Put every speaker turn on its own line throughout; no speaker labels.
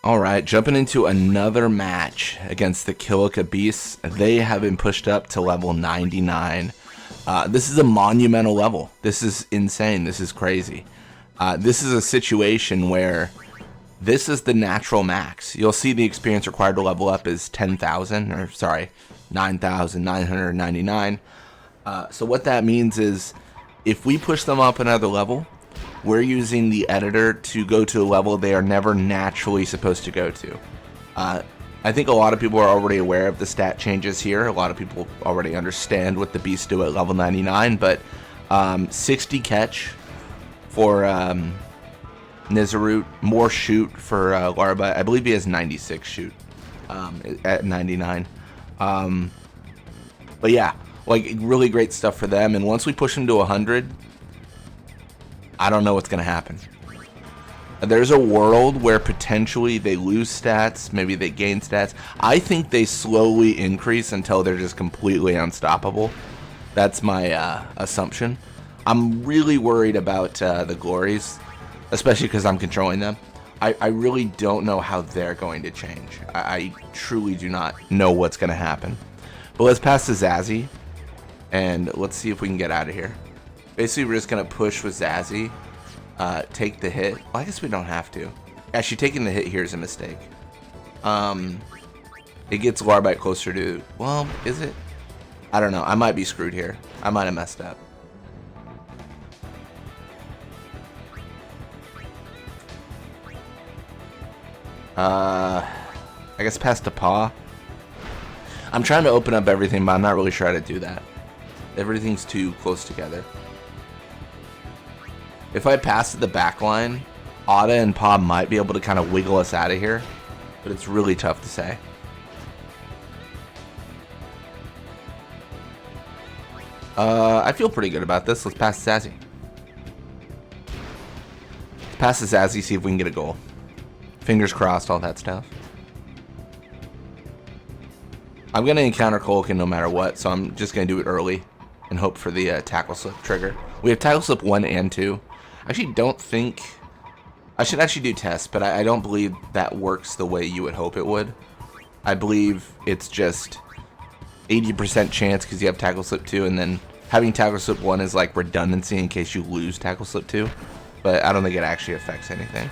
Alright, jumping into another match against the Kilika Beasts. They have been pushed up to level 99. This is a monumental level. This is insane. This is crazy. This is a situation where this is the natural max. You'll see the experience required to level up is 10,000, or sorry, 9,999. So what that means is if we push them up another level, we're using the editor to go to a level they are never naturally supposed to go to. I think a lot of people are already aware of the stat changes here. A lot of people already understand what the beasts do at level 99, but 60 catch for Nizarut, more shoot for Larva. I believe he has 96 shoot at 99. But yeah, like really great stuff for them. And once we push him to 100, I don't know what's going to happen. There's a world where potentially they lose stats, maybe they gain stats. I think they slowly increase until they're just completely unstoppable. That's my assumption. I'm really worried about the Glories, especially because I'm controlling them. I really don't know how they're going to change. I truly do not know what's going to happen. But let's pass to Zazzy, and let's see if we can get out of here. Basically, we're just going to push with Zazzy, take the hit. Well, I guess we don't have to. Actually, taking the hit here is a mistake. It gets Larbite closer to... Well, is it? I don't know. I might be screwed here. I might have messed up. I guess pass to Paw. I'm trying to open up everything, but I'm not really sure how to do that. Everything's too close together. If I pass to the back line, Ada and Paw might be able to kind of wiggle us out of here, but it's really tough to say. I feel pretty good about this. Let's pass to Zazzy. Let's pass to Zazzy, see if we can get a goal. Fingers crossed, all that stuff. I'm going to encounter Kolkin no matter what, so I'm just going to do it early and hope for the tackle slip trigger. We have tackle slip 1 and 2. I actually don't think... I should actually do tests, but I don't believe that works the way you would hope it would. I believe it's just 80% chance because you have tackle slip 2, and then having tackle slip 1 is like redundancy in case you lose tackle slip 2. But I don't think it actually affects anything.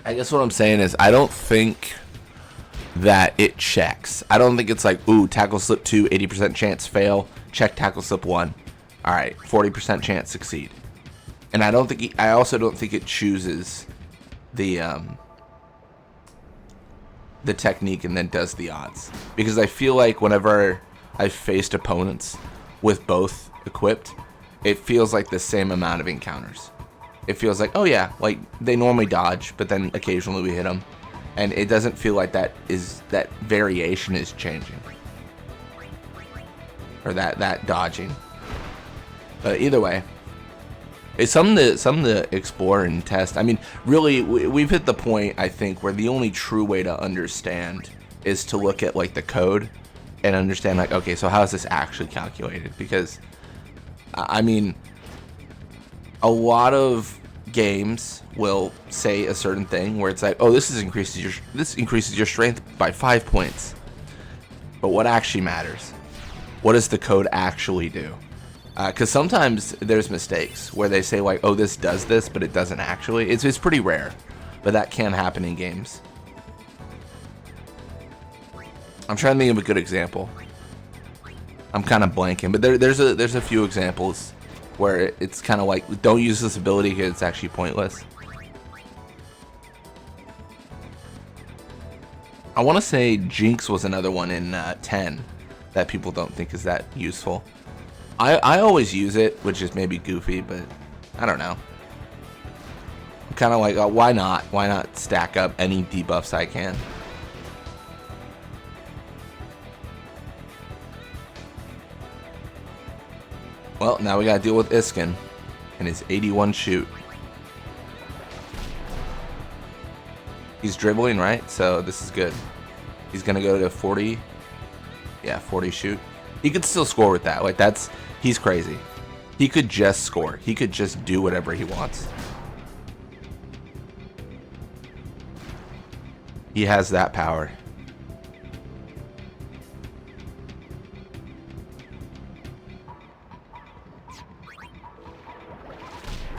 I guess what I'm saying is I don't think that it checks. I don't think it's like, ooh, tackle slip 2, 80% chance fail, check tackle slip 1. All right, 40% chance succeed. And I don't think I also don't think it chooses the technique and then does the odds. Because I feel like whenever I've faced opponents with both equipped, it feels like the same amount of encounters. It feels like, oh yeah, like they normally dodge, but then occasionally we hit them. And it doesn't feel like that variation is changing. Or that dodging. But either way, it's something to explore and test. I mean, really, we've hit the point, I think, where the only true way to understand is to look at like the code and understand like, okay, so how is this actually calculated? Because, I mean, a lot of games will say a certain thing where it's like, oh, this increases your strength by 5 points. But what actually matters? What does the code actually do? Because sometimes there's mistakes where they say like, oh, this does this, but it doesn't actually. It's pretty rare, but that can happen in games. I'm trying to think of a good example. I'm kind of blanking, but there's a few examples where it's kind of like, don't use this ability because it's actually pointless. I want to say Jinx was another one in 10 that people don't think is that useful. I always use it, which is maybe goofy, but I don't know. I'm kind of like, why not? Why not stack up any debuffs I can? Well, now we gotta deal with Iskin and his 81 shoot. He's dribbling, right? So this is good. He's gonna go to 40. Yeah, 40 shoot. He could still score with that. Like he's crazy. He could just score. He could just do whatever he wants. He has that power.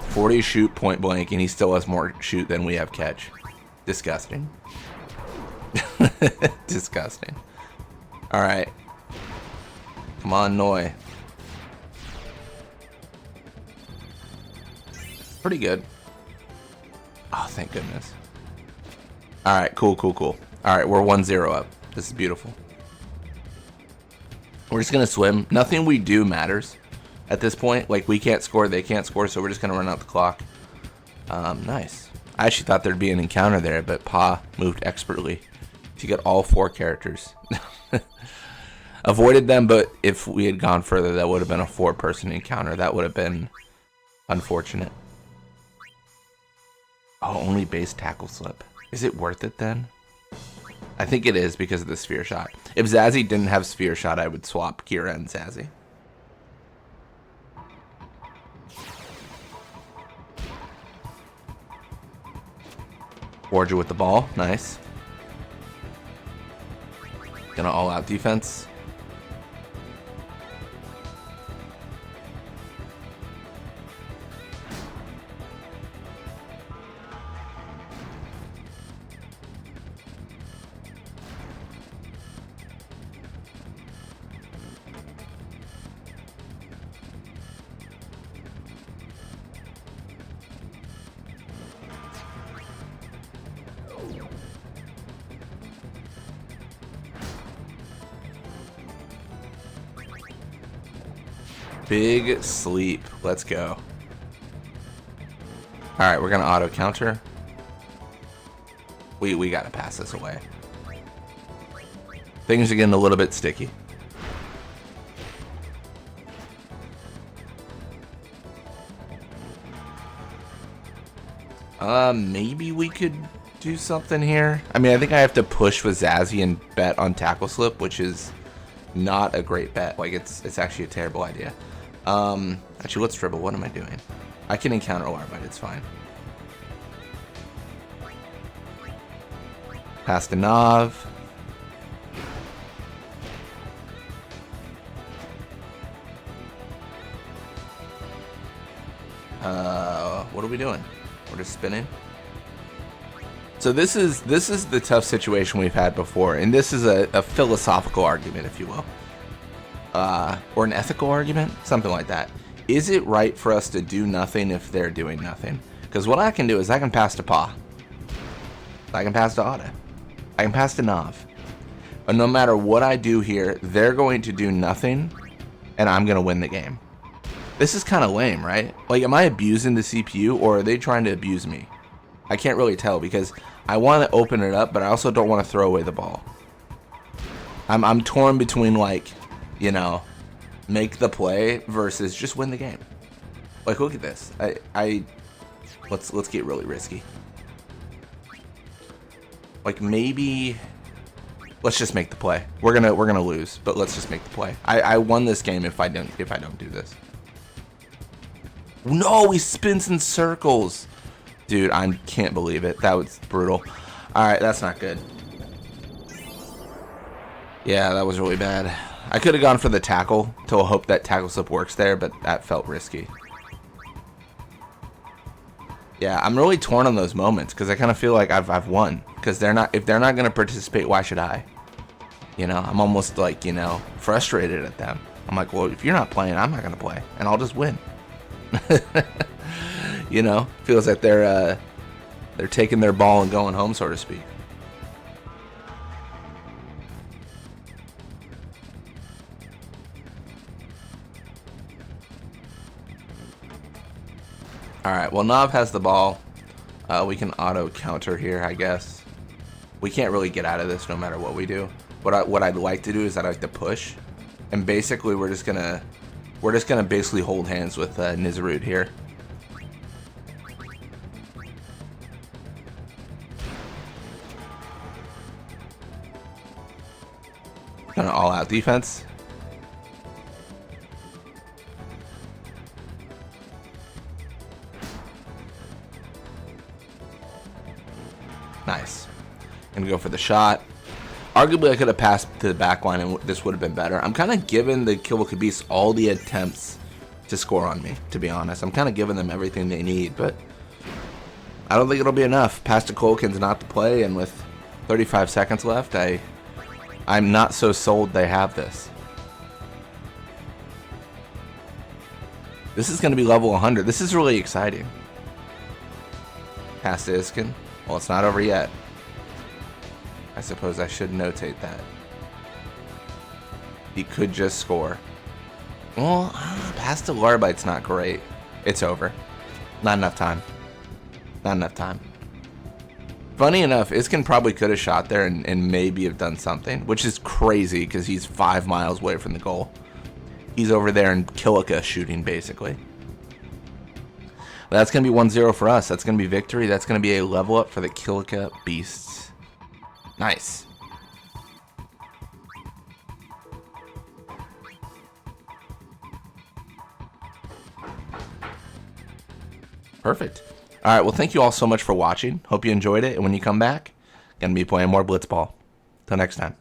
.40 shoot point blank, and he still has more shoot than we have catch. Disgusting. Disgusting. All right. Come on, Noi. Pretty good. Oh, thank goodness. All right, cool. All right, we're 1-0 up. This is beautiful. We're just going to swim. Nothing we do matters at this point. Like, we can't score, they can't score, so we're just going to run out the clock. Nice. I actually thought there'd be an encounter there, but Pa moved expertly to get all 4 characters. Avoided them, but if we had gone further, that would have been a 4-person encounter. That would have been unfortunate. Oh, only base tackle slip. Is it worth it then? I think it is because of the sphere shot. If Zazzy didn't have sphere shot, I would swap Kira and Zazzy. Borgia with the ball. Nice. Gonna all out defense. Big sleep. Let's go. Alright, we're gonna auto counter. We gotta pass this away. Things are getting a little bit sticky. Maybe we could do something here. I mean, I think I have to push with Zazzy and bet on tackle slip, which is not a great bet. Like, it's actually a terrible idea. Actually, let's dribble. What am I doing? I can encounter Larvite. It's fine. Pass to Nav. What are we doing? We're just spinning. So this is the tough situation we've had before, and this is a philosophical argument, if you will. Or an ethical argument, something like that. Is it right for us to do nothing if they're doing nothing? Because what I can do is I can pass to Pa. I can pass to Ada. I can pass to Nav. And no matter what I do here, they're going to do nothing, and I'm going to win the game. This is kind of lame, right? Like, am I abusing the CPU, or are they trying to abuse me? I can't really tell, because I want to open it up, but I also don't want to throw away the ball. I'm torn between, like, you know, make the play versus just win the game. Like, look at this. Let's get really risky. Like, maybe let's just make the play. We're gonna lose, but let's just make the play. I won this game if I don't do this. No, he spins in circles. Dude, I can't believe it. That was brutal. Alright, that's not good. Yeah, that was really bad. I could have gone for the tackle to hope that tackle slip works there, but that felt risky. Yeah, I'm really torn on those moments because I kind of feel like I've won. Because if they're not going to participate, why should I? You know, I'm almost like, you know, frustrated at them. I'm like, well, if you're not playing, I'm not going to play, and I'll just win. You know, feels like they're taking their ball and going home, so to speak. Alright, well, Nav has the ball. We can auto counter here, I guess. We can't really get out of this no matter what we do. What I'd like to do is I'd like to push. And basically we're just gonna basically hold hands with Nizarud here. Gonna all out defense. Nice. Gonna go for the shot. Arguably, I could have passed to the back line and this would have been better. I'm kind of giving the Kilika Beasts all the attempts to score on me, to be honest. I'm kind of giving them everything they need, but I don't think it'll be enough. Pass to Colkin's not the play, and with 35 seconds left, I'm not so sold they have this. This is going to be level 100. This is really exciting. Pass to Iskin. Well, it's not over yet. I suppose I should notate that. He could just score. Well, pass to Larbite's not great. It's over. Not enough time. Not enough time. Funny enough, Iskin probably could have shot there and maybe have done something, which is crazy because he's 5 miles away from the goal. He's over there in Kilika shooting, basically. But that's going to be 1-0 for us. That's going to be victory. That's going to be a level up for the Kilika Beasts. Nice. Perfect. All right, well, thank you all so much for watching. Hope you enjoyed it. And when you come back, going to be playing more Blitzball. Till next time.